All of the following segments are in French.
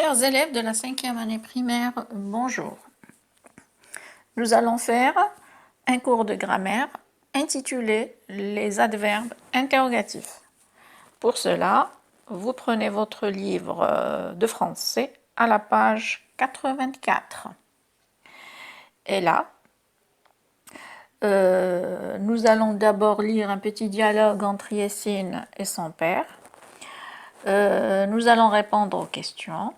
Chers élèves de la 5e année primaire, bonjour. Nous allons faire un cours de grammaire intitulé Les adverbes interrogatifs. Pour cela, vous prenez votre livre de français à la page 84. Et là, nous allons d'abord lire un petit dialogue entre Yessine et son père. Nous allons répondre aux questions.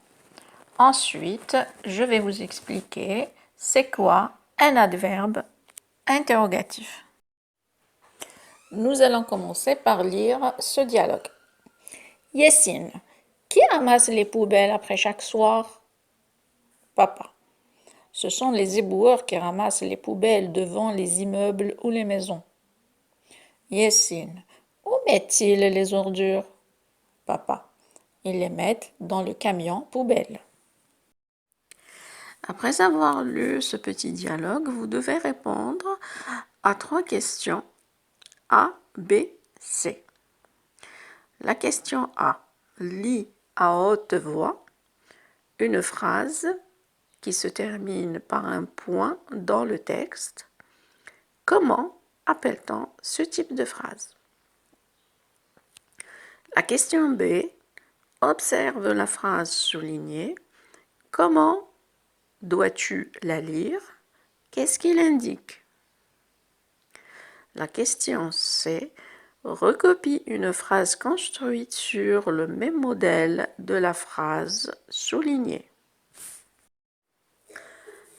Ensuite, je vais vous expliquer c'est quoi un adverbe interrogatif. Nous allons commencer par lire ce dialogue. Yessine, qui ramasse les poubelles après chaque soir? Papa. Ce sont les éboueurs qui ramassent les poubelles devant les immeubles ou les maisons. Yessine, où mettent-ils les ordures? Papa. Ils les mettent dans le camion poubelle. Après avoir lu ce petit dialogue, vous devez répondre à 3 questions A, B, C. La question A. Lis à haute voix une phrase qui se termine par un point dans le texte. Comment appelle-t-on ce type de phrase? La question B. Observe la phrase soulignée. Comment dois-tu la lire? Qu'est-ce qu'il indique? La question C. Recopie une phrase construite sur le même modèle de la phrase soulignée.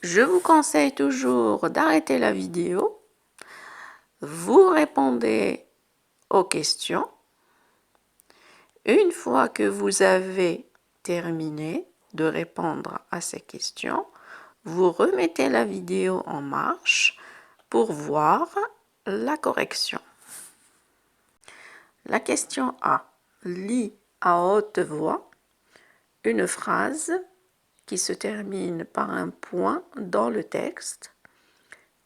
Je vous conseille toujours d'arrêter la vidéo. Vous répondez aux questions. Une fois que vous avez terminé de répondre à ces questions, vous remettez la vidéo en marche pour voir la correction. La question A. Lis à haute voix une phrase qui se termine par un point dans le texte.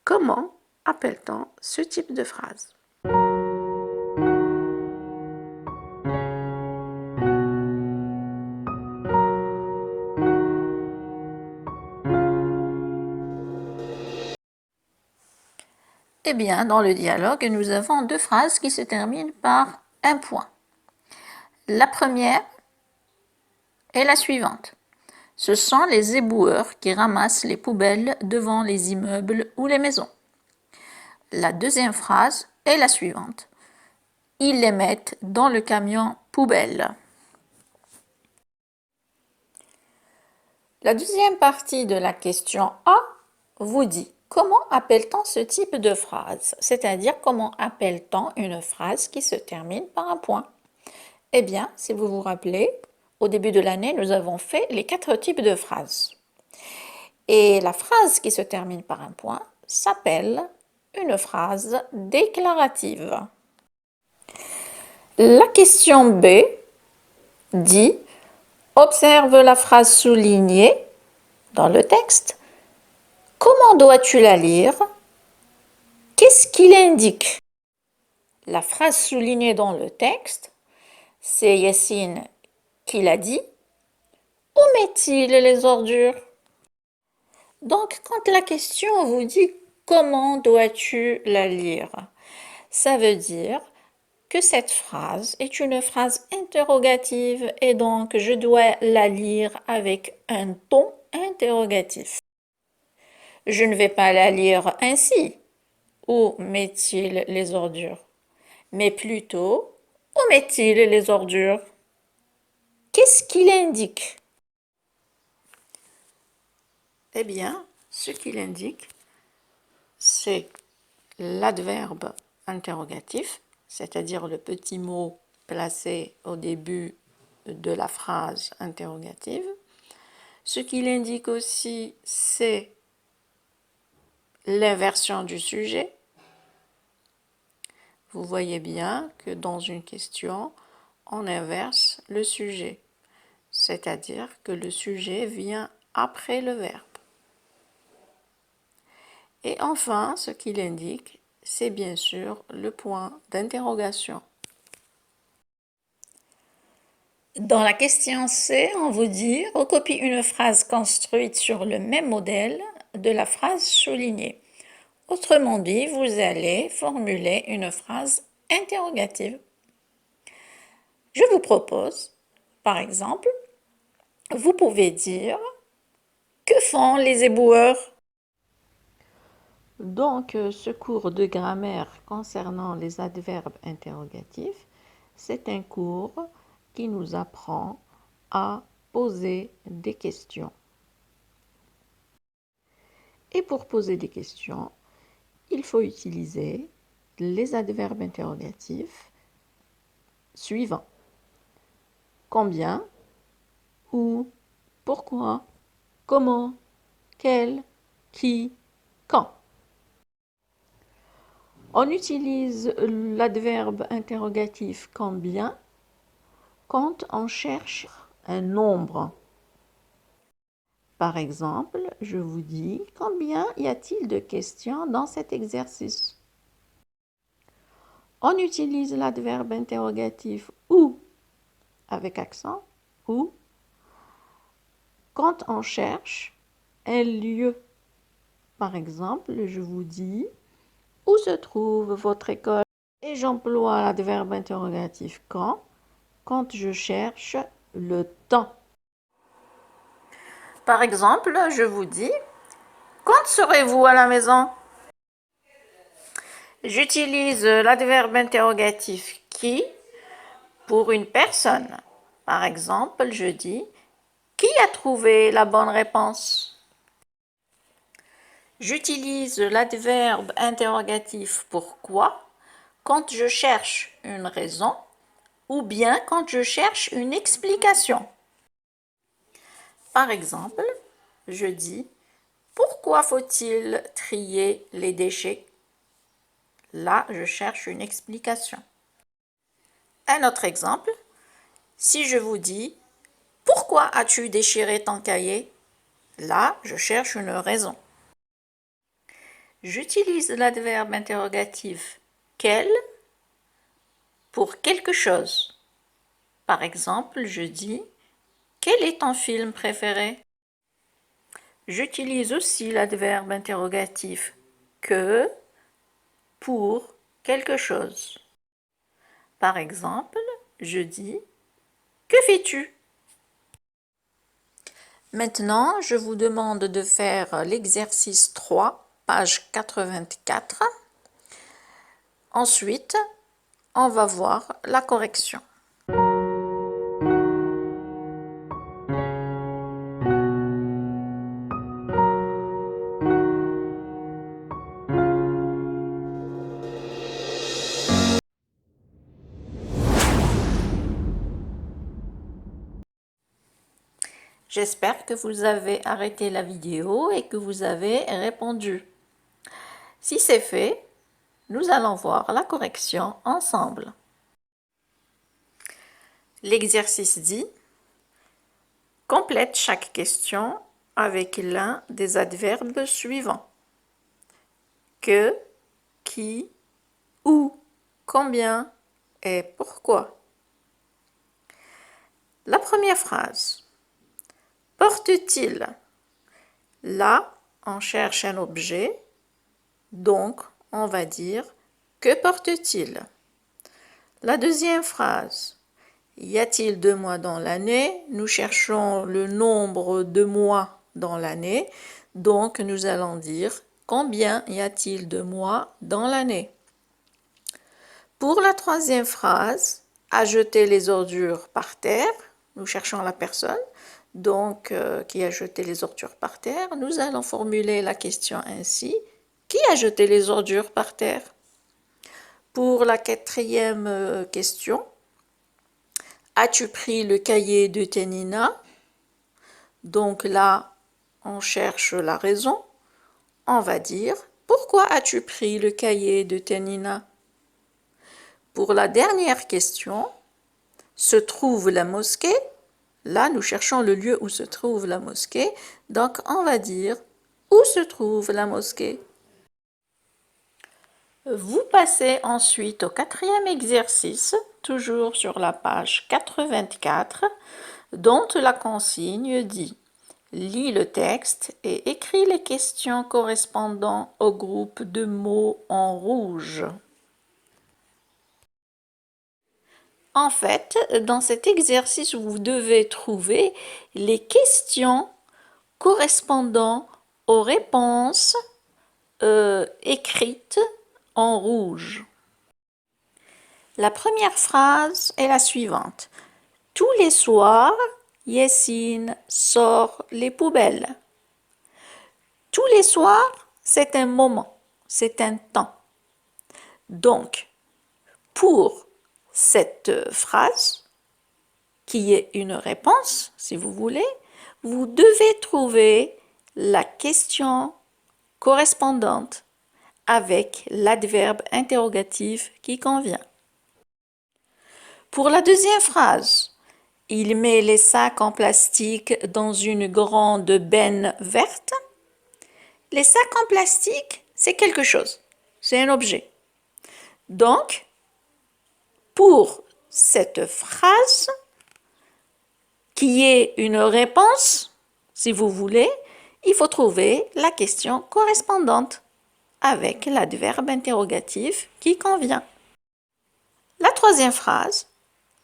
Comment appelle-t-on ce type de phrase? Eh bien, dans le dialogue, nous avons 2 phrases qui se terminent par un point. La première est la suivante. Ce sont les éboueurs qui ramassent les poubelles devant les immeubles ou les maisons. La deuxième phrase est la suivante. Ils les mettent dans le camion poubelle. La deuxième partie de la question A vous dit comment appelle-t-on ce type de phrase? C'est-à-dire comment appelle-t-on une phrase qui se termine par un point? Eh bien, si vous vous rappelez, au début de l'année, nous avons fait les 4 types de phrases. Et la phrase qui se termine par un point s'appelle une phrase déclarative. La question B dit « Observe la phrase soulignée dans le texte. Comment dois-tu la lire? Qu'est-ce qu'il indique ?» La phrase soulignée dans le texte, c'est Yessine qui l'a dit. Où met-il les ordures? Donc, quand la question vous dit « Comment dois-tu la lire ?» ça veut dire que cette phrase est une phrase interrogative et donc je dois la lire avec un ton interrogatif. Je ne vais pas la lire ainsi. Où met-il les ordures? Mais plutôt, où met-il les ordures? Qu'est-ce qu'il indique? Eh bien, ce qu'il indique, c'est l'adverbe interrogatif, c'est-à-dire le petit mot placé au début de la phrase interrogative. Ce qu'il indique aussi, c'est l'inversion du sujet. Vous voyez bien que dans une question, on inverse le sujet, c'est-à-dire que le sujet vient après le verbe. Et enfin, ce qu'il indique, c'est bien sûr le point d'interrogation. Dans la question C, on vous dit recopie une phrase construite sur le même modèle de la phrase soulignée. Autrement dit, vous allez formuler une phrase interrogative. Je vous propose, par exemple, vous pouvez dire que font les éboueurs? Donc, ce cours de grammaire concernant les adverbes interrogatifs, c'est un cours qui nous apprend à poser des questions. Et pour poser des questions, il faut utiliser les adverbes interrogatifs suivants. Combien, où, pourquoi, comment, quel, qui, quand. On utilise l'adverbe interrogatif combien quand on cherche un nombre. Par exemple, je vous dis combien y a-t-il de questions dans cet exercice? On utilise l'adverbe interrogatif où avec accent ou quand on cherche un lieu. Par exemple, je vous dis où se trouve votre école? Et j'emploie l'adverbe interrogatif quand je cherche le temps. Par exemple, je vous dis quand serez-vous à la maison? J'utilise l'adverbe interrogatif qui pour une personne. Par exemple, je dis qui a trouvé la bonne réponse? J'utilise l'adverbe interrogatif pourquoi quand je cherche une raison ou bien quand je cherche une explication. Par exemple, je dis pourquoi faut-il trier les déchets? Là, je cherche une explication. Un autre exemple, si je vous dis pourquoi as-tu déchiré ton cahier? Là, je cherche une raison. J'utilise l'adverbe interrogatif quel pour quelque chose. Par exemple, je dis quel est ton film préféré? J'utilise aussi l'adverbe interrogatif que pour quelque chose. Par exemple, je dis que fais-tu? Maintenant, je vous demande de faire l'exercice 3, page 84. Ensuite, on va voir la correction. J'espère que vous avez arrêté la vidéo et que vous avez répondu. Si c'est fait, nous allons voir la correction ensemble. L'exercice dit « Complète chaque question avec l'un des adverbes suivants. Que, qui, où, combien et pourquoi. » La première phrase. Porte-t-il? Là, on cherche un objet, donc on va dire que porte-t-il? La deuxième phrase. Y a-t-il 2 mois dans l'année? Nous cherchons le nombre de mois dans l'année, donc nous allons dire combien y a-t-il de mois dans l'année? Pour la troisième phrase, a jeté les ordures par terre, nous cherchons la personne, donc qui a jeté les ordures par terre, nous allons formuler la question ainsi, qui a jeté les ordures par terre? Pour la quatrième question, as-tu pris le cahier de Ténina? Donc là, on cherche la raison, on va dire, pourquoi as-tu pris le cahier de Ténina? Pour la dernière question, se trouve la mosquée? Là, nous cherchons le lieu où se trouve la mosquée. Donc, on va dire où se trouve la mosquée. Vous passez ensuite au quatrième exercice. toujours sur la page 84, dont la consigne dit « Lis le texte et écris les questions correspondant au groupe de mots en rouge ». En fait, dans cet exercice, vous devez trouver les questions correspondant aux réponses écrites en rouge. La première phrase est la suivante. Tous les soirs, Yessine sort les poubelles. Tous les soirs, c'est un moment, c'est un temps. Donc, pour cette phrase, qui est une réponse, si vous voulez, vous devez trouver la question correspondante avec l'adverbe interrogatif qui convient. Pour la deuxième phrase, il met les sacs en plastique dans une grande benne verte. Les sacs en plastique, c'est quelque chose, c'est un objet. Donc, pour cette phrase, qui est une réponse, si vous voulez, il faut trouver la question correspondante avec l'adverbe interrogatif qui convient. La troisième phrase,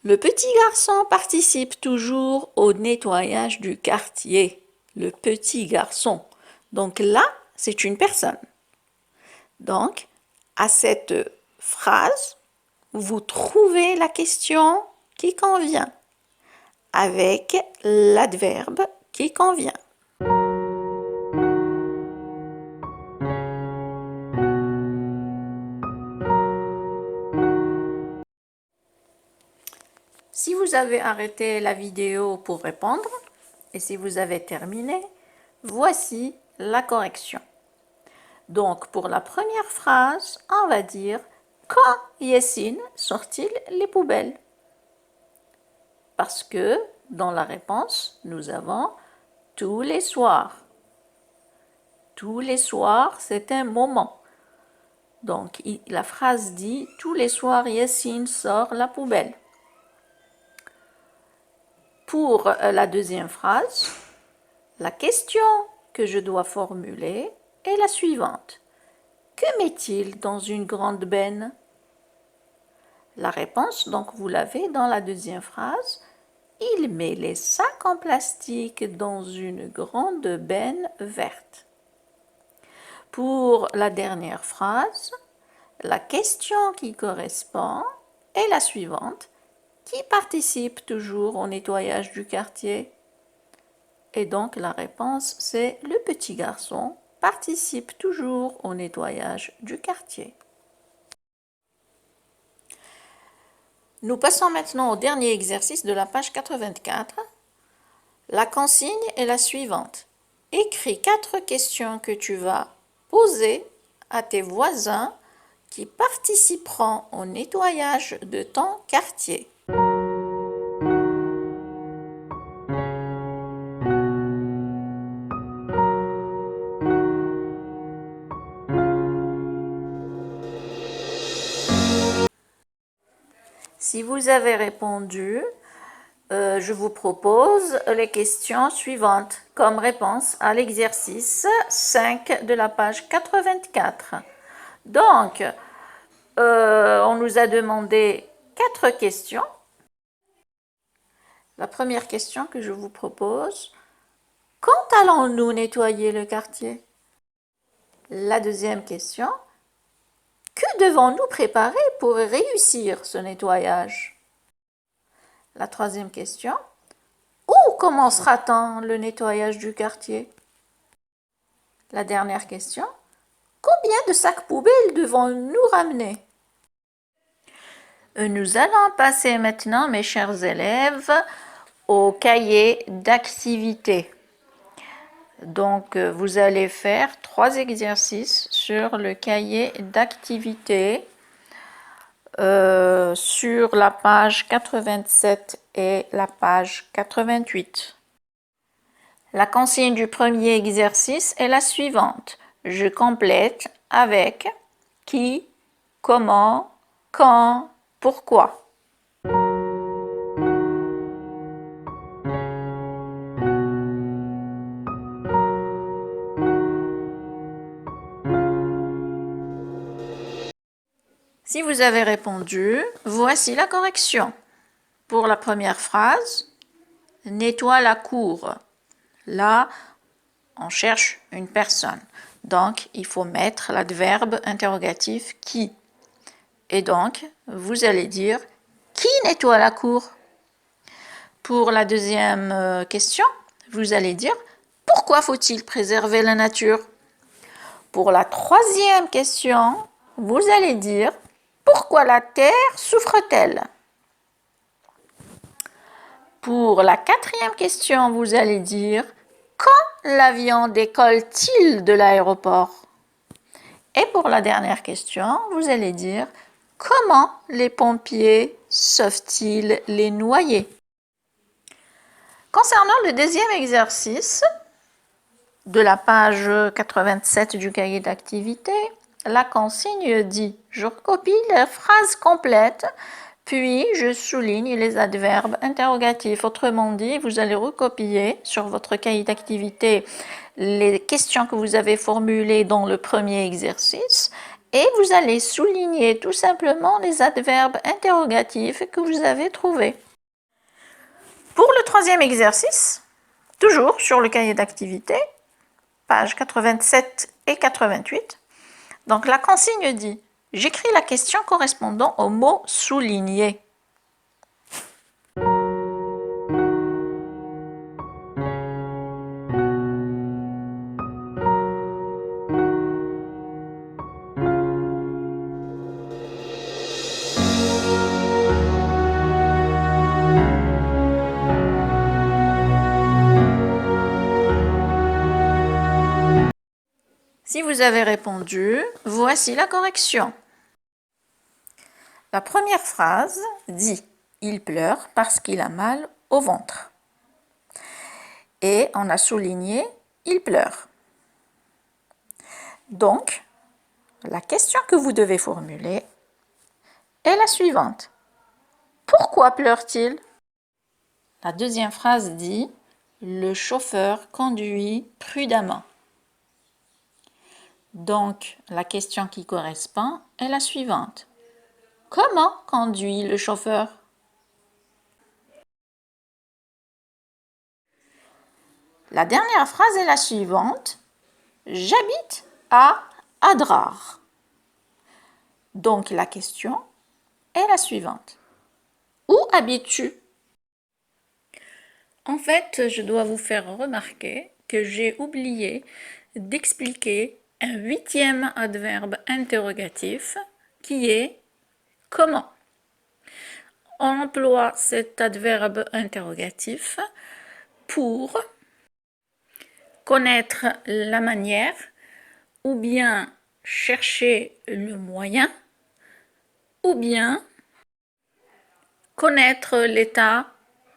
le petit garçon participe toujours au nettoyage du quartier. Le petit garçon. Donc là, c'est une personne. Donc, à cette phrase, vous trouvez la question qui convient avec l'adverbe qui convient. Si vous avez arrêté la vidéo pour répondre et si vous avez terminé, voici la correction. Donc, pour la première phrase, on va dire « Quand Yessine sort-il les poubelles ?» Parce que dans la réponse, nous avons « tous les soirs ». Tous les soirs, c'est un moment. Donc, la phrase dit « Tous les soirs, Yessine sort la poubelle ». Pour la deuxième phrase, la question que je dois formuler est la suivante. Que met-il dans une grande benne? La réponse, donc, vous l'avez dans la deuxième phrase. Il met les sacs en plastique dans une grande benne verte. Pour la dernière phrase, la question qui correspond est la suivante. Qui participe toujours au nettoyage du quartier? Et donc la réponse c'est le petit garçon participe toujours au nettoyage du quartier. Nous passons maintenant au dernier exercice de la page 84. La consigne est la suivante. Écris 4 questions que tu vas poser à tes voisins qui participeront au nettoyage de ton quartier. Si vous avez répondu, je vous propose les questions suivantes comme réponse à l'exercice 5 de la page 84. Donc, on nous a demandé 4 questions. La première question que je vous propose, quand allons-nous nettoyer le quartier? La deuxième question, que devons-nous préparer pour réussir ce nettoyage? La troisième question, où commencera-t-on le nettoyage du quartier? La dernière question, combien de sacs poubelles devons-nous ramener? Nous allons passer maintenant, mes chers élèves, au cahier d'activité. Donc, vous allez faire 3 exercices sur le cahier d'activité sur la page 87 et la page 88. La consigne du premier exercice est la suivante. Je complète avec qui, comment, quand, pourquoi. Si vous avez répondu, voici la correction. Pour la première phrase, nettoie la cour. Là, on cherche une personne. Donc, il faut mettre l'adverbe interrogatif qui. Et donc, vous allez dire qui nettoie la cour? Pour la deuxième question, vous allez dire pourquoi faut-il préserver la nature? Pour la troisième question, vous allez dire pourquoi la terre souffre-t-elle? Pour la quatrième question, vous allez dire quand l'avion décolle-t-il de l'aéroport? Et pour la dernière question, vous allez dire comment les pompiers sauvent-ils les noyés? Concernant le deuxième exercice de la page 87 du cahier d'activité, la consigne dit « Je recopie la phrase complète, puis je souligne les adverbes interrogatifs ». Autrement dit, vous allez recopier sur votre cahier d'activité les questions que vous avez formulées dans le premier exercice et vous allez souligner tout simplement les adverbes interrogatifs que vous avez trouvés. Pour le troisième exercice, toujours sur le cahier d'activité, pages 87 et 88, donc la consigne dit « J'écris la question correspondant au mot souligné ». Si vous avez répondu, voici la correction. La première phrase dit « Il pleure parce qu'il a mal au ventre ». Et on a souligné « Il pleure ». Donc, la question que vous devez formuler est la suivante. Pourquoi pleure-t-il? La deuxième phrase dit « Le chauffeur conduit prudemment ». Donc, la question qui correspond est la suivante. Comment conduit le chauffeur? La dernière phrase est la suivante. J'habite à Adrar. Donc, la question est la suivante. Où habites-tu? En fait, je dois vous faire remarquer que j'ai oublié d'expliquer un huitième adverbe interrogatif qui est « comment ». On emploie cet adverbe interrogatif pour connaître la manière ou bien chercher le moyen ou bien connaître l'état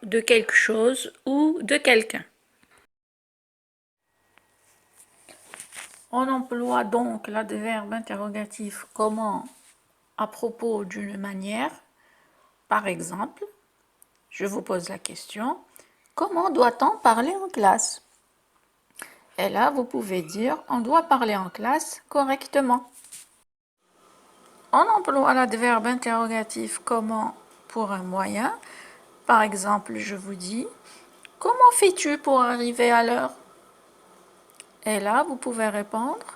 de quelque chose ou de quelqu'un. On emploie donc l'adverbe interrogatif comment à propos d'une manière. Par exemple, je vous pose la question, comment doit-on parler en classe? Et là, vous pouvez dire, on doit parler en classe correctement. On emploie l'adverbe interrogatif comment pour un moyen. Par exemple, je vous dis, comment fais-tu pour arriver à l'heure? Et là, vous pouvez répondre,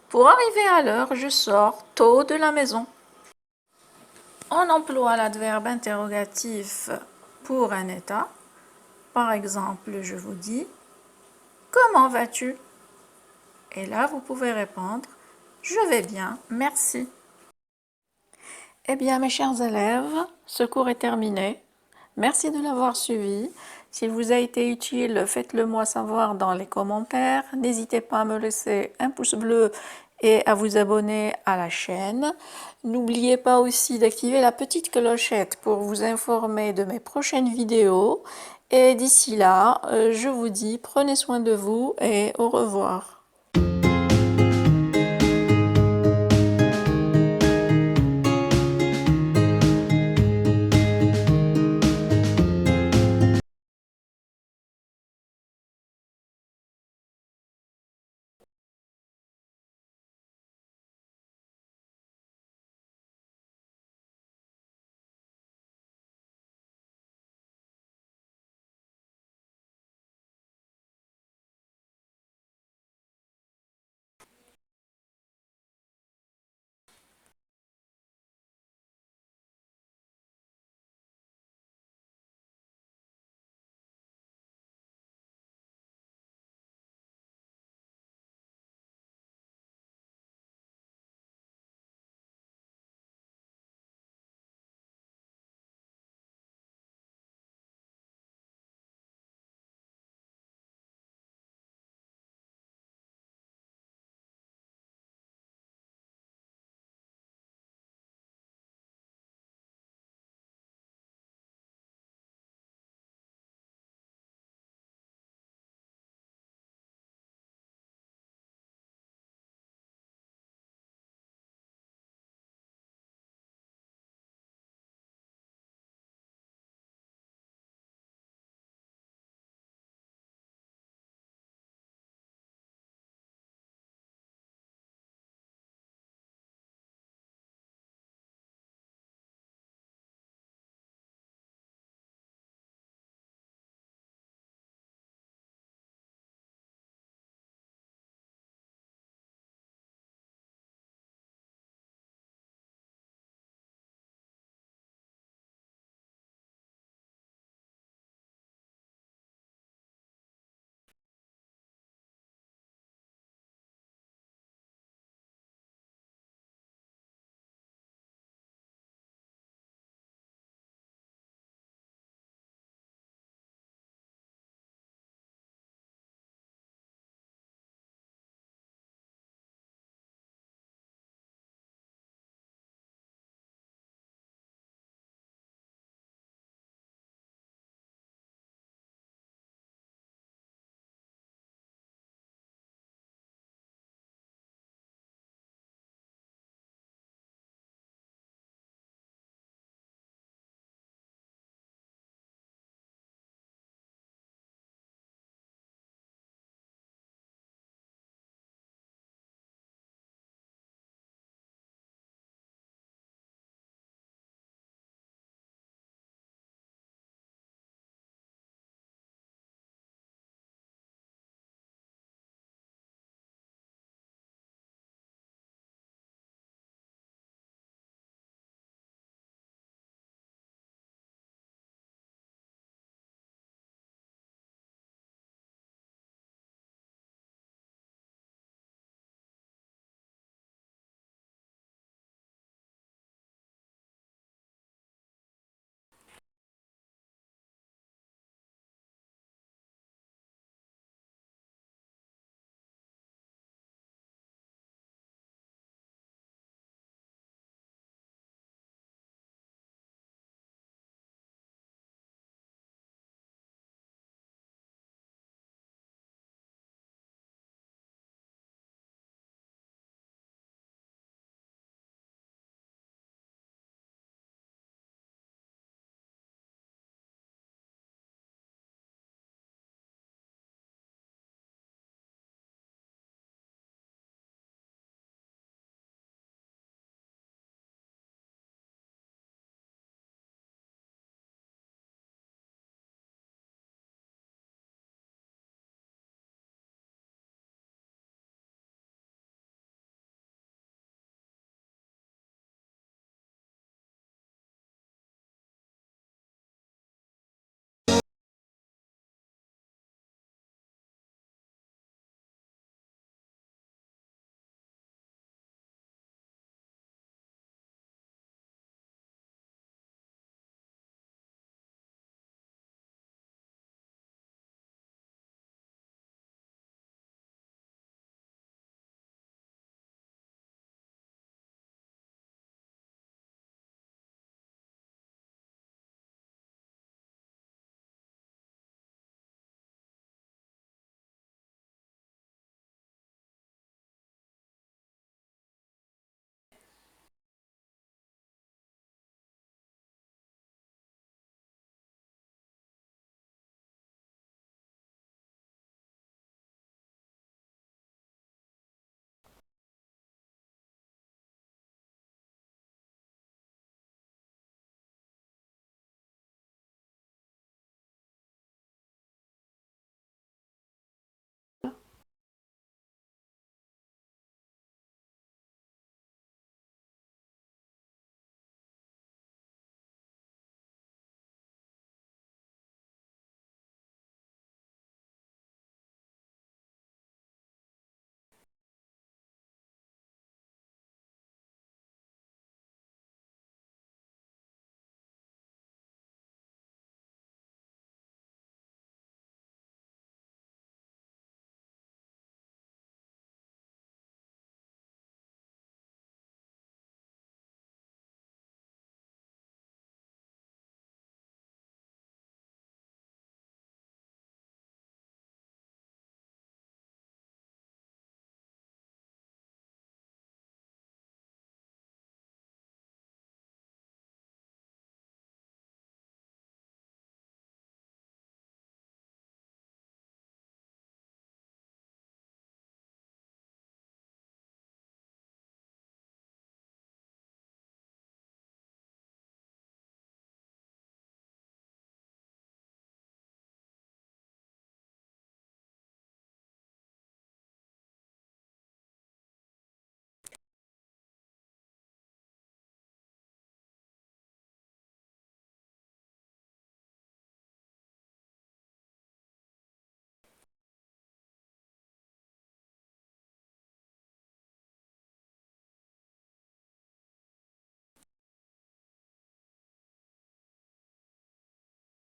pour arriver à l'heure, je sors tôt de la maison. On emploie l'adverbe interrogatif pour un état. Par exemple, je vous dis, comment vas-tu? Et là, vous pouvez répondre, je vais bien, merci. Eh bien, mes chers élèves, ce cours est terminé. Merci de l'avoir suivi. S'il vous a été utile, faites-le moi savoir dans les commentaires. N'hésitez pas à me laisser un pouce bleu et à vous abonner à la chaîne. N'oubliez pas aussi d'activer la petite clochette pour vous informer de mes prochaines vidéos. Et d'ici là, je vous dis prenez soin de vous et au revoir.